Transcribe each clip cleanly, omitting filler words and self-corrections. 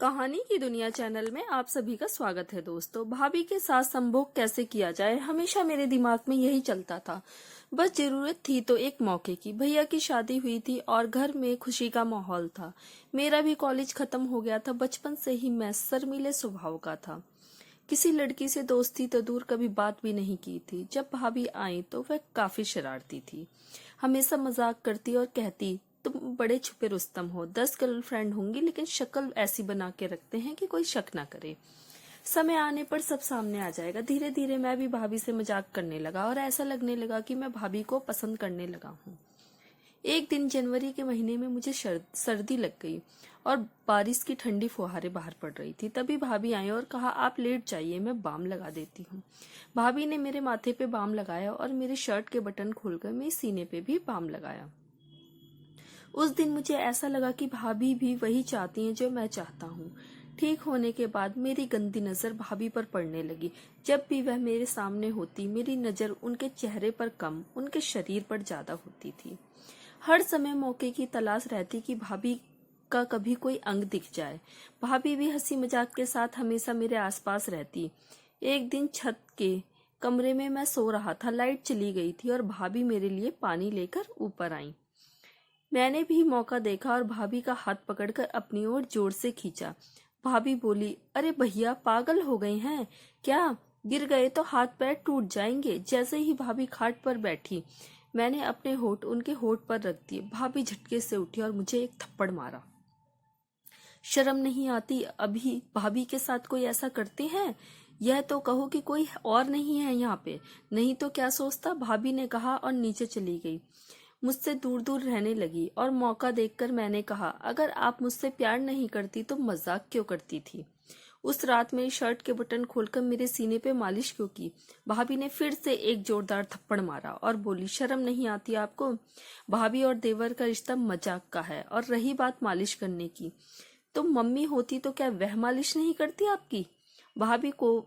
कहानी की दुनिया चैनल में आप सभी का स्वागत है दोस्तों। भाभी के साथ संभोग कैसे किया जाए, हमेशा मेरे दिमाग में यही चलता था। बस जरूरत थी तो एक मौके की। भैया की शादी हुई थी और घर में खुशी का माहौल था। मेरा भी कॉलेज खत्म हो गया था। बचपन से ही मैं शर्मीले स्वभाव का था। किसी लड़की से दोस्ती तो दूर, कभी बात भी नहीं की थी। जब भाभी आई तो वह काफी शरारती थी। हमेशा मजाक करती और कहती, तुम बड़े छुपे रुस्तम हो, 10 गर्लफ्रेंड होंगी लेकिन शक्ल ऐसी बना के रखते हैं कि कोई शक ना करे। समय आने पर सब सामने आ जाएगा। धीरे धीरे मैं भी भाभी से मजाक करने लगा और ऐसा लगने लगा कि मैं भाभी को पसंद करने लगा हूँ। एक दिन जनवरी के महीने में मुझे सर्दी लग गई और बारिश की ठंडी फुहारें बाहर पड़ रही थी। तभी भाभी आई और कहा, आप लेट जाइए, मैं बाम लगा देती हूँ। भाभी ने मेरे माथे पे बाम लगाया और मेरे शर्ट के बटन खोलकर मेरे सीने पे भी बाम लगाया। उस दिन मुझे ऐसा लगा कि भाभी भी वही चाहती हैं जो मैं चाहता हूँ। ठीक होने के बाद मेरी गंदी नजर भाभी पर पड़ने लगी। जब भी वह मेरे सामने होती, मेरी नजर उनके चेहरे पर कम, उनके शरीर पर ज्यादा होती थी। हर समय मौके की तलाश रहती कि भाभी का कभी कोई अंग दिख जाए। भाभी भी हंसी मजाक के साथ हमेशा मेरे आसपास रहती। एक दिन छत के कमरे में मैं सो रहा था, लाइट चली गई थी और भाभी मेरे लिए पानी लेकर ऊपर आई। मैंने भी मौका देखा और भाभी का हाथ पकड़कर अपनी ओर जोर से खींचा। भाभी बोली, अरे भैया पागल हो गए हैं क्या? गिर गए तो हाथ पैर टूट जाएंगे। जैसे ही भाभी खाट पर बैठी, मैंने अपने होठ उनके होठ पर रख दिए। भाभी झटके से उठी और मुझे एक थप्पड़ मारा। शर्म नहीं आती? अभी भाभी के साथ कोई ऐसा करते हैं? यह तो कहो कि कोई और नहीं है यहाँ पे, नहीं तो क्या सोचता, भाभी ने कहा और नीचे चली गई। मुझसे दूर दूर रहने लगी और मौका देखकर मैंने कहा, अगर आप मुझसे प्यार नहीं करती तो मजाक क्यों करती थी? उस रात मेरी शर्ट के बटन खोलकर मेरे सीने पे मालिश क्यों की? भाभी ने फिर से एक जोरदार थप्पड़ मारा और बोली, शर्म नहीं आती आपको? भाभी और देवर का रिश्ता मजाक का है। और रही बात मालिश करने की, तो मम्मी होती तो क्या वह मालिश नहीं करती आपकी? भाभी को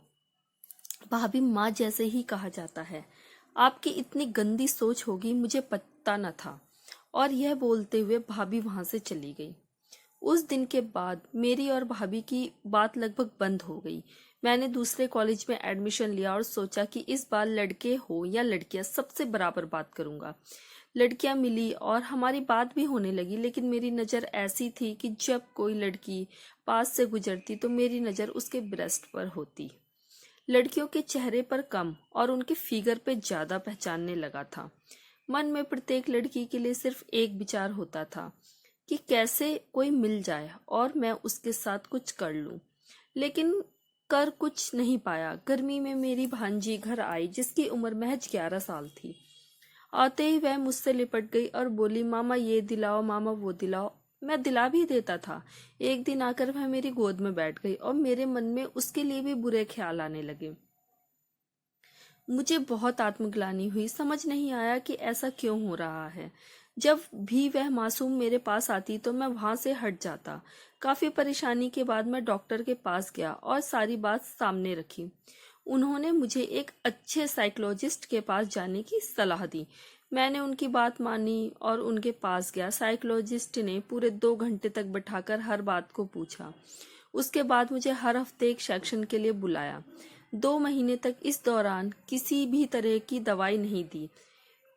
भाभी माँ जैसे ही कहा जाता है। आपकी इतनी गंदी सोच होगी मुझे पता न था। और यह बोलते हुए भाभी वहां से चली गई। उस दिन के बाद मेरी और भाभी की बात लगभग बंद हो गई। मैंने दूसरे कॉलेज में एडमिशन लिया और सोचा कि इस बार लड़के हो या लड़कियां, सबसे बराबर बात करूंगा। लड़कियां मिली और हमारी बात भी होने लगी, लेकिन मेरी नज़र ऐसी थी कि जब कोई लड़की पास से गुजरती तो मेरी नज़र उसके ब्रेस्ट पर होती। लड़कियों के चेहरे पर कम और उनके फिगर पे ज्यादा पहचानने लगा था। मन में प्रत्येक लड़की के लिए सिर्फ एक विचार होता था कि कैसे कोई मिल जाए और मैं उसके साथ कुछ कर लूं, लेकिन कर कुछ नहीं पाया। गर्मी में मेरी भांजी घर आई, जिसकी उम्र महज 11 साल थी। आते ही वह मुझसे लिपट गई और बोली, मामा ये दिलाओ, मामा वो दिलाओ। मैं दिला भी देता था। एक दिन आकर वह मेरी गोद में बैठ गई और मेरे मन में उसके लिए भी बुरे ख्याल आने लगे। मुझे बहुत आत्मग्लानि हुई। समझ नहीं आया कि ऐसा क्यों हो रहा है। जब भी वह मासूम मेरे पास आती तो मैं वहां से हट जाता। काफी परेशानी के बाद मैं डॉक्टर के पास गया और सारी बात सामने रखी। उन्होंने मुझे एक अच्छे साइकोलॉजिस्ट के पास जाने की सलाह दी। मैंने उनकी बात मानी और उनके पास गया। साइकोलॉजिस्ट ने पूरे 2 घंटे तक बैठाकर हर बात को पूछा। उसके बाद मुझे हर हफ्ते एक सेक्शन के लिए बुलाया। 2 महीने तक इस दौरान किसी भी तरह की दवाई नहीं दी।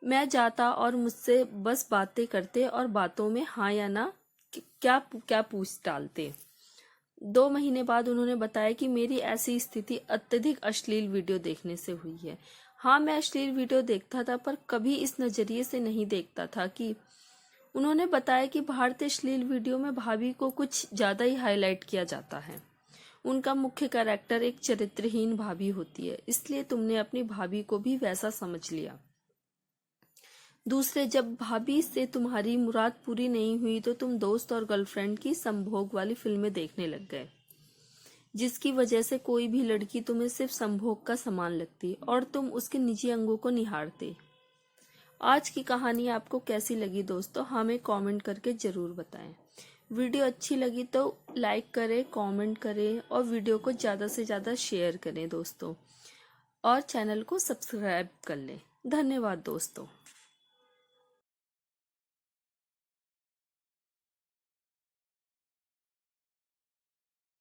मैं जाता और मुझसे बस बातें करते और बातों में हाँ या ना क्या क्या पूछ डालते। 2 महीने बाद उन्होंने बताया कि मेरी ऐसी स्थिति अत्यधिक अश्लील वीडियो देखने से हुई है। हाँ, मैं अश्लील वीडियो देखता था, पर कभी इस नजरिए से नहीं देखता था कि उन्होंने बताया कि भारतीय अश्लील वीडियो में भाभी को कुछ ज्यादा ही हाईलाइट किया जाता है। उनका मुख्य कैरेक्टर एक चरित्रहीन भाभी होती है, इसलिए तुमने अपनी भाभी को भी वैसा समझ लिया। दूसरे, जब भाभी से तुम्हारी मुराद पूरी नहीं हुई तो तुम दोस्त और गर्लफ्रेंड की संभोग वाली फिल्में देखने लग गए, जिसकी वजह से कोई भी लड़की तुम्हें सिर्फ संभोग का सामान लगती और तुम उसके निजी अंगों को निहारते। आज की कहानी आपको कैसी लगी दोस्तों, हमें कमेंट करके जरूर बताएं। वीडियो अच्छी लगी तो लाइक करें, कमेंट करें और वीडियो को ज़्यादा से ज़्यादा शेयर करें दोस्तों, और चैनल को सब्सक्राइब कर लें। धन्यवाद दोस्तों।